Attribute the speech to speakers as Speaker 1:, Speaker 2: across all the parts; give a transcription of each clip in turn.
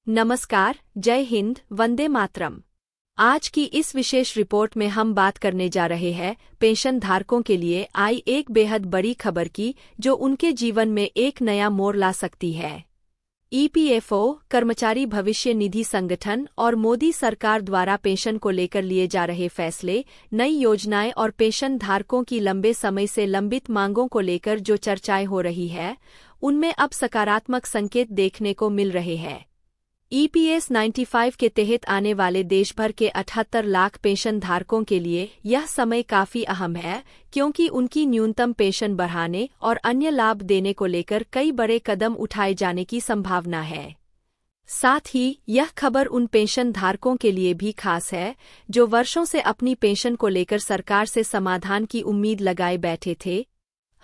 Speaker 1: नमस्कार, जय हिंद, वंदे मातरम। आज की इस विशेष रिपोर्ट में हम बात करने जा रहे हैं पेंशन धारकों के लिए आई एक बेहद बड़ी खबर की, जो उनके जीवन में एक नया मोड़ ला सकती है। ईपीएफओ, कर्मचारी भविष्य निधि संगठन और मोदी सरकार द्वारा पेंशन को लेकर लिए जा रहे फैसले, नई योजनाएं और पेंशन धारकों की लंबे समय से लंबित मांगों को लेकर जो चर्चाएं हो रही है, उनमें अब सकारात्मक संकेत देखने को मिल रहे हैं। ईपीएस 95 के तहत आने वाले देश भर के 78 लाख पेंशन धारकों के लिए यह समय काफी अहम है, क्योंकि उनकी न्यूनतम पेंशन बढ़ाने और अन्य लाभ देने को लेकर कई बड़े कदम उठाए जाने की संभावना है। साथ ही यह खबर उन पेंशन धारकों के लिए भी खास है, जो वर्षों से अपनी पेंशन को लेकर सरकार से समाधान की उम्मीद लगाए बैठे थे।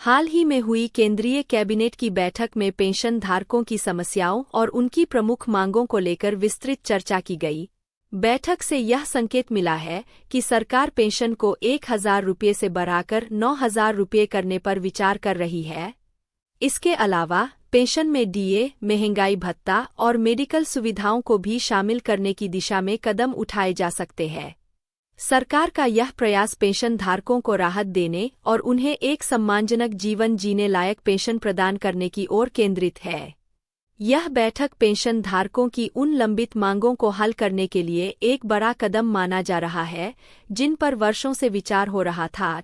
Speaker 1: हाल ही में हुई केंद्रीय कैबिनेट की बैठक में पेंशन धारकों की समस्याओं और उनकी प्रमुख मांगों को लेकर विस्तृत चर्चा की गई। बैठक से यह संकेत मिला है कि सरकार पेंशन को 1,000 रुपये से बढ़ाकर 9,000 रुपये करने पर विचार कर रही है। इसके अलावा पेंशन में डीए, महंगाई भत्ता और मेडिकल सुविधाओं को भी शामिल करने की दिशा में कदम उठाए जा सकते हैं। सरकार का यह प्रयास पेंशन धारकों को राहत देने और उन्हें एक सम्मानजनक जीवन जीने लायक पेंशन प्रदान करने की ओर केंद्रित है। यह बैठक पेंशन धारकों की उन लंबित मांगों को हल करने के लिए एक बड़ा कदम माना जा रहा है, जिन पर वर्षों से विचार हो रहा था।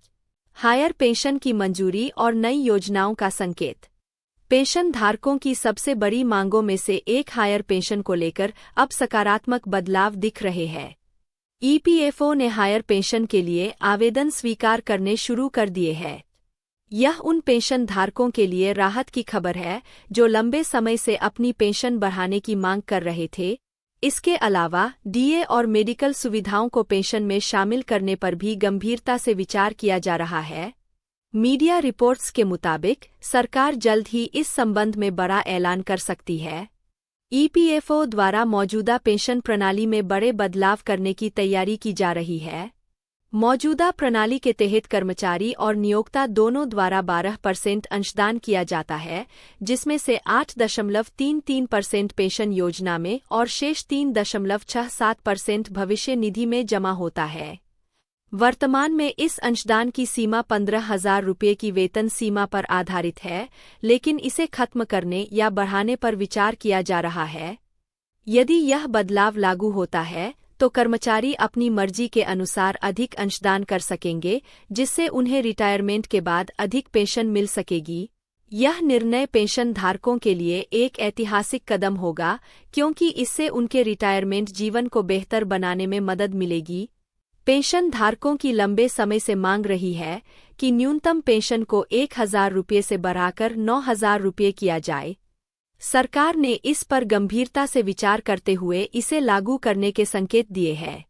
Speaker 1: हायर पेंशन की मंजूरी और नई योजनाओं का संकेत। पेंशन धारकों की सबसे बड़ी मांगों में से एक हायर पेंशन को लेकर अब सकारात्मक बदलाव दिख रहे हैं। ईपीएफओ ने हायर पेंशन के लिए आवेदन स्वीकार करने शुरू कर दिए हैं। यह उन पेंशन धारकों के लिए राहत की खबर है जो लंबे समय से अपनी पेंशन बढ़ाने की मांग कर रहे थे। इसके अलावा डीए और मेडिकल सुविधाओं को पेंशन में शामिल करने पर भी गंभीरता से विचार किया जा रहा है। मीडिया रिपोर्ट्स के मुताबिक सरकार जल्द ही इस संबंध में बड़ा ऐलान कर सकती है। ईपीएफओ द्वारा मौजूदा पेंशन प्रणाली में बड़े बदलाव करने की तैयारी की जा रही है। मौजूदा प्रणाली के तहत कर्मचारी और नियोक्ता दोनों द्वारा 12% अंशदान किया जाता है, जिसमें से 8.33% पेंशन योजना में और शेष 3.67% भविष्य निधि में जमा होता है। वर्तमान में इस अंशदान की सीमा 15,000 रुपये की वेतन सीमा पर आधारित है, लेकिन इसे खत्म करने या बढ़ाने पर विचार किया जा रहा है। यदि यह बदलाव लागू होता है, तो कर्मचारी अपनी मर्जी के अनुसार अधिक अंशदान कर सकेंगे, जिससे उन्हें रिटायरमेंट के बाद अधिक पेंशन मिल सकेगी। यह निर्णय पेंशन धारकों के लिए एक ऐतिहासिक कदम होगा, क्योंकि इससे उनके रिटायरमेंट जीवन को बेहतर बनाने में मदद मिलेगी। पेंशन धारकों की लंबे समय से मांग रही है कि न्यूनतम पेंशन को 1,000 रुपये से बढ़ाकर 9,000 रुपये किया जाए। सरकार ने इस पर गंभीरता से विचार करते हुए इसे लागू करने के संकेत दिए हैं।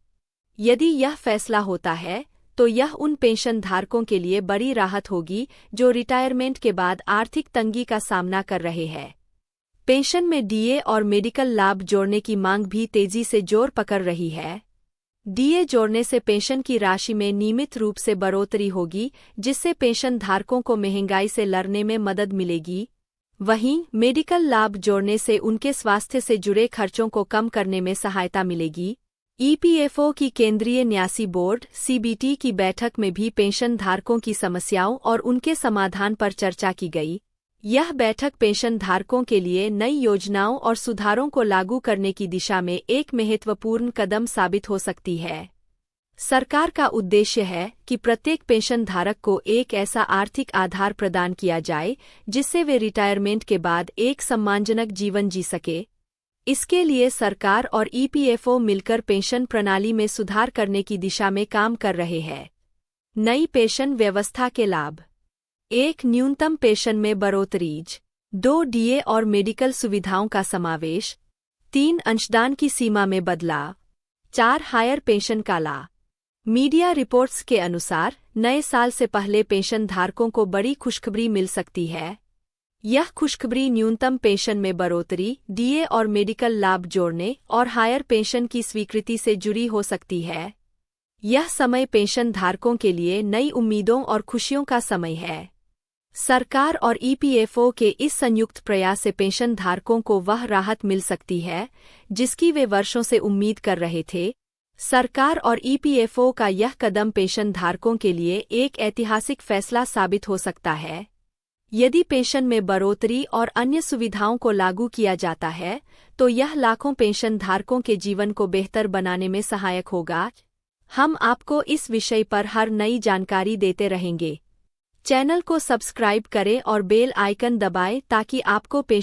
Speaker 1: यदि यह फैसला होता है, तो यह उन पेंशन धारकों के लिए बड़ी राहत होगी जो रिटायरमेंट के बाद आर्थिक तंगी का सामना कर रहे हैं। पेंशन में डीए और मेडिकल लाभ जोड़ने की मांग भी तेजी से जोर पकड़ रही है। डीए जोड़ने से पेंशन की राशि में नियमित रूप से बढ़ोतरी होगी, जिससे पेंशन धारकों को महंगाई से लड़ने में मदद मिलेगी। वहीं मेडिकल लाभ जोड़ने से उनके स्वास्थ्य से जुड़े खर्चों को कम करने में सहायता मिलेगी। ईपीएफओ की केंद्रीय न्यासी बोर्ड (सीबीटी) की बैठक में भी पेंशन धारकों की समस्याओं और उनके समाधान पर चर्चा की गई। यह बैठक पेंशन धारकों के लिए नई योजनाओं और सुधारों को लागू करने की दिशा में एक महत्वपूर्ण कदम साबित हो सकती है। सरकार का उद्देश्य है कि प्रत्येक पेंशन धारक को एक ऐसा आर्थिक आधार प्रदान किया जाए, जिससे वे रिटायरमेंट के बाद एक सम्मानजनक जीवन जी सके। इसके लिए सरकार और ईपीएफओ मिलकर पेंशन प्रणाली में सुधार करने की दिशा में काम कर रहे हैं। नई पेंशन व्यवस्था के लाभ। 1. न्यूनतम पेंशन में बढ़ोतरी। 2. डीए और मेडिकल सुविधाओं का समावेश। 3. अंशदान की सीमा में बदलाव। 4. हायर पेंशन का लाभ। मीडिया रिपोर्ट्स के अनुसार नए साल से पहले पेंशन धारकों को बड़ी खुशखबरी मिल सकती है। यह खुशखबरी न्यूनतम पेंशन में बढ़ोतरी, डीए और मेडिकल लाभ जोड़ने और हायर पेंशन की स्वीकृति से जुड़ी हो सकती है। यह समय पेंशन धारकों के लिए नई उम्मीदों और खुशियों का समय है। सरकार और ईपीएफओ के इस संयुक्त प्रयास से पेंशन धारकों को वह राहत मिल सकती है जिसकी वे वर्षों से उम्मीद कर रहे थे। सरकार और ईपीएफओ का यह कदम पेंशन धारकों के लिए एक ऐतिहासिक फैसला साबित हो सकता है। यदि पेंशन में बढ़ोतरी और अन्य सुविधाओं को लागू किया जाता है तो यह लाखों पेंशन धारकों के जीवन को बेहतर बनाने में सहायक होगा। हम आपको इस विषय पर हर नई जानकारी देते रहेंगे। चैनल को सब्सक्राइब करें और बेल आइकन दबाएं ताकि आपको पेंशन